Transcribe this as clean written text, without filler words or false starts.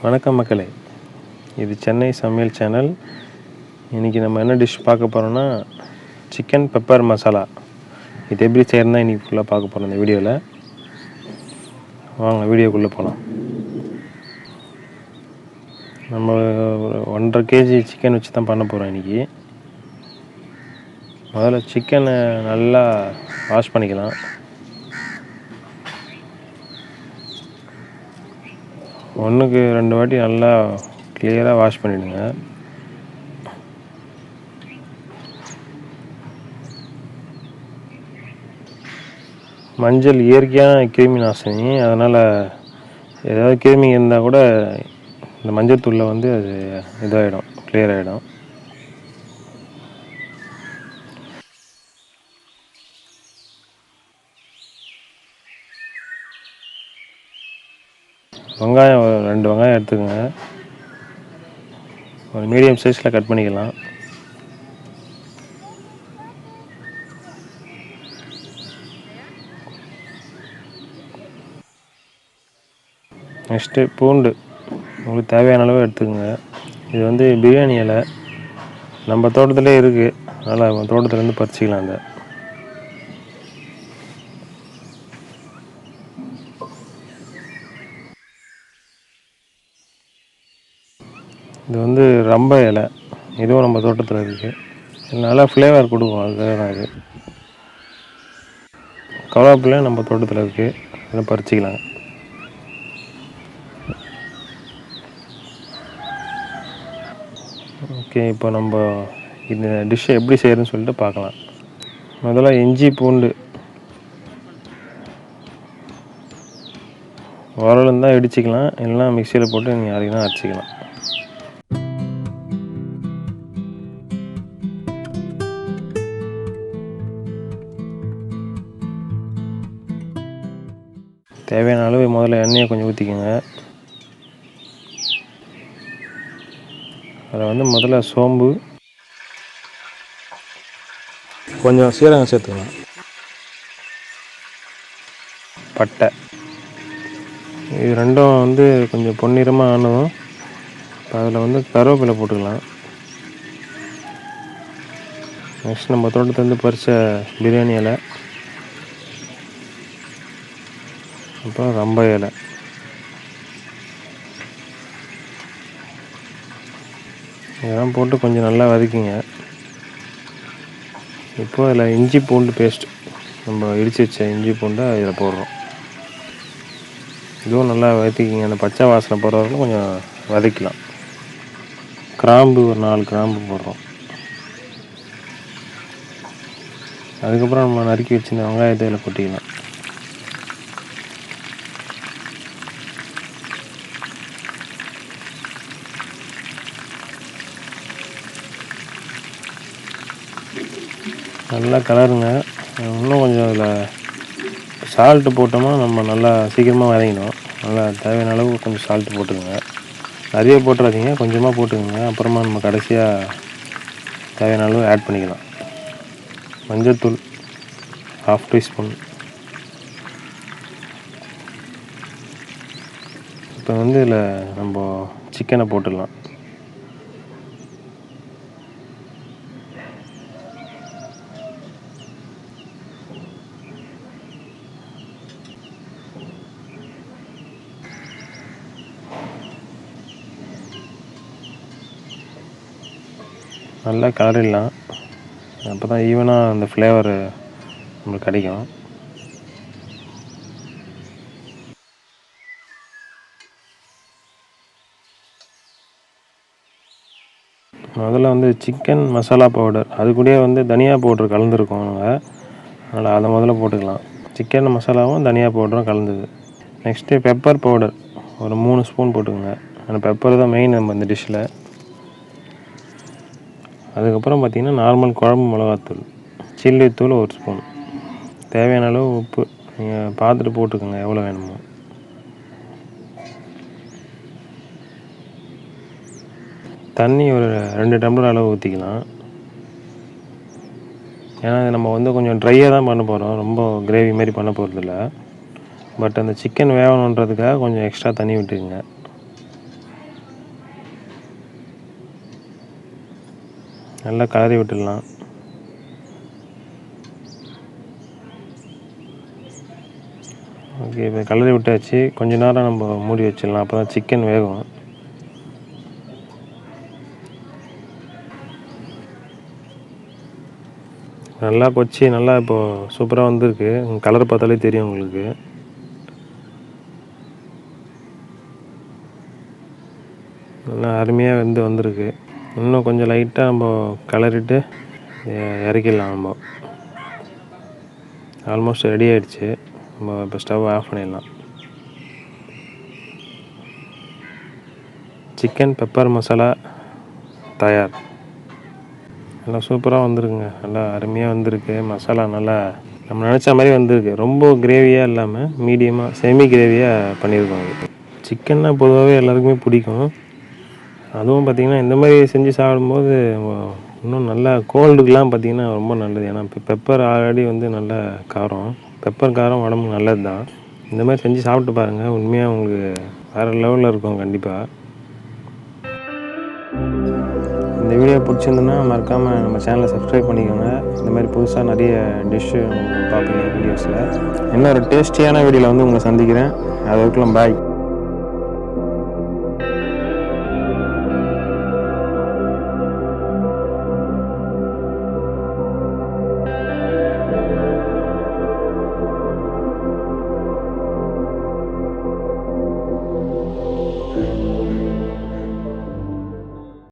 வணக்கம் மக்களே, இது சென்னை சமையல் சேனல். இன்றைக்கி நம்ம என்ன டிஷ் பார்க்க போகிறோன்னா சிக்கன் பெப்பர் மசாலா. இது எப்படி செய்யறதுனா இன்றைக்கி ஃபுல்லாக பார்க்க போகிறோம் இந்த வீடியோவில். வாங்க வீடியோக்குள்ளே போகலாம். நம்ம ஒரு 1.5 kg சிக்கன் வச்சு தான் பண்ண போகிறோம் இன்றைக்கி. முதல்ல சிக்கனை நல்லா வாஷ் பண்ணிக்கலாம். ஒன்றுக்கு 2 வாட்டி நல்லா கிளியராக வாஷ் பண்ணிவிடுங்க. மஞ்சள் இயற்கையான கிருமி நாசினி, அதனால் ஏதாவது கிருமி இருந்தால் கூட இந்த மஞ்சள் தூளில் வந்து அது இதாகிடும், கிளியர் ஆகிடும். வெங்காயம் 2 வெங்காயம் எடுத்துக்கோங்க. ஒரு மீடியம் சைஸில் கட் பண்ணிக்கலாம். நெக்ஸ்ட்டு பூண்டு உங்களுக்கு தேவையான அளவு எடுத்துக்கோங்க. இது வந்து பிரியாணி இலை நம்ம தோட்டத்திலே இருக்குது, அதனால் நம்ம தோட்டத்துலேருந்து பறிச்சிக்கலாம். அந்த இது வந்து ரம்ப இலை, இதுவும் நம்ம தோட்டத்தில் இருக்குது. நல்லா ஃப்ளேவர் கொடுக்கும், அதுக்காக தான் இது. கருவேப்பிலை நம்ம தோட்டத்தில் இருக்குது, அதை பறிச்சிக்கலாம். ஓகே, இப்போ நம்ம இந்த டிஷ்ஷை எப்படி செய்கிறதுன்னு சொல்லிட்டு பார்க்கலாம். முதல்ல இஞ்சி பூண்டு உரல் இருந்தால் இடிச்சிக்கலாம், இல்லைனா மிக்சியில் போட்டு நீங்கள் அரைக்கலாம், அரைச்சிக்கலாம். தேவையான அளவு முதல்ல எண்ணெயை கொஞ்சம் ஊற்றிக்கோங்க. அதில் வந்து முதல்ல சோம்பு, கொஞ்சம் சீரகம் சேர்த்துக்கலாம், பட்டை. இது ரெண்டும் வந்து கொஞ்சம் பொன்னிறமாக ஆனதும் அதில் வந்து கருவேப்பிலை போட்டுக்கலாம். நெக்ஸ்ட் நம்ம தோட்டத்துலேருந்து பறித்த பிரியாணி இலை, அப்புறம் ரம்ப இலை. இதெல்லாம் போட்டு கொஞ்சம் நல்லா வதக்கிங்க. இப்போ அதில் இஞ்சி பூண்டு பேஸ்ட், நம்ம இடித்து வச்ச இஞ்சி பூண்டை இதில் போடுறோம். இதுவும் நல்லா வதக்கிங்க. அந்த பச்சை வாசனை போகிற வரைக்கும் கொஞ்சம் வதக்கலாம். கிராம்பு ஒரு 4 கிராம்பு போடுறோம். அதுக்கப்புறம் நம்ம நறுக்கி வச்சுருந்த வெங்காயத்தை இதில் கொட்டிக்கலாம். நல்லா கலருங்க. இன்னும் கொஞ்சம் அதில் சால்ட்டு போட்டோமா நம்ம நல்லா சீக்கிரமாக வதங்கிடும். நல்லா தேவையான அளவு கொஞ்சம் சால்ட்டு போட்டுக்கோங்க. நிறைய போட்டுறாதீங்க, கொஞ்சமாக போட்டுக்கோங்க. அப்புறமா நம்ம கடைசியாக தேவையான அளவு ஆட் பண்ணிக்கலாம். மஞ்சள்தூள் 1/2 டீஸ்பூன். இப்போ வந்து இதில் நம்ம சிக்கனை போட்டுடலாம். நல்லா கலரிடலாம், அப்போ தான் ஈவனாக அந்த ஃப்ளேவர் நம்மளுக்கு கிடைக்கும். முதல்ல வந்து சிக்கன் மசாலா பவுடர், அது கூட வந்து தனியா பவுடர் கலந்துருக்கோம் நாங்கள், அதனால் அதை முதல்ல போட்டுக்கலாம். சிக்கன் மசாலாவும் தனியா பவுடரும் கலந்தது. நெக்ஸ்ட்டு பெப்பர் பவுடர் ஒரு 3 ஸ்பூன் போட்டுக்கோங்க. அந்த பெப்பர் தான் மெயின் நம்ம இந்த டிஷ்ஷில். அதுக்கப்புறம் பார்த்திங்கன்னா நார்மல் குழம்பு மிளகாத்தூள், சில்லி தூள் 1 ஸ்பூன். தேவையான அளவு உப்பு நீங்கள் பார்த்துட்டு போட்டுக்கோங்க எவ்வளோ வேணுமோ. தண்ணி ஒரு 2 டம்ளர் அளவு ஊற்றிக்கலாம். ஏன்னா நம்ம வந்து கொஞ்சம் ட்ரையாக தான் பண்ண போகிறோம், ரொம்ப கிரேவி மாதிரி பண்ண போகிறதில்ல. பட் அந்த சிக்கன் வேகணுன்றதுக்காக கொஞ்சம் எக்ஸ்ட்ரா தண்ணி விட்டுக்குங்க. நல்லா கலரி விட்டுடலாம். ஓகே, இப்போ கலரி விட்டாச்சு. கொஞ்ச நேரம் நம்ம மூடி வச்சிடலாம், அப்போ தான் சிக்கன் வேகும். நல்லா கொச்சி நல்லா இப்போது சூப்பராக வந்திருக்கு. கலர் பார்த்தாலே தெரியும் உங்களுக்கு. நல்லா அருமையாக வந்திருக்கு. இன்னும் கொஞ்சம் லைட்டாக நம்ம கலரிட்டு இறக்கிடலாம். நம்ம ஆல்மோஸ்ட் ரெடி ஆகிடுச்சு. நம்ம இப்போ ஸ்டவ் ஆஃப் பண்ணிடலாம். சிக்கன் பெப்பர் மசாலா தயார். நல்லா சூப்பராக வந்திருக்குங்க. நல்லா அருமையாக வந்திருக்கு. மசாலா நல்லா நம்ம நினச்ச மாதிரி வந்திருக்கு. ரொம்ப கிரேவியாக இல்லாமல் மீடியமாக செமி கிரேவியாக பண்ணியிருக்கோம். அது சிக்கன்னா பொதுவாகவே எல்லாருக்குமே பிடிக்கும். அதுவும் பார்த்திங்கன்னா இந்த மாதிரி செஞ்சு சாப்பிடும்போது இன்னும் நல்லா கோல்டுக்கெலாம் பார்த்திங்கன்னா ரொம்ப நல்லது. ஏன்னா இப்போ பெப்பர் ஆல்ரெடி நல்ல காரம், பெப்பர் காரம் உடம்புக்கு நல்லது தான். இந்த மாதிரி செஞ்சு சாப்பிட்டு பாருங்கள். உண்மையாக உங்களுக்கு வேறு லெவலில் இருக்கும். கண்டிப்பாக இந்த வீடியோ பிடிச்சிருந்துன்னா மறக்காமல் நம்ம சேனலை சப்ஸ்கிரைப் பண்ணிக்கோங்க. இந்த மாதிரி புதுசாக நிறைய டிஷ்ஷு பார்ப்பீங்க வீடியோஸில். இன்னொரு டேஸ்டியான வீடியோவில் உங்களை சந்திக்கிறேன். அது வரைக்கும் பாய்.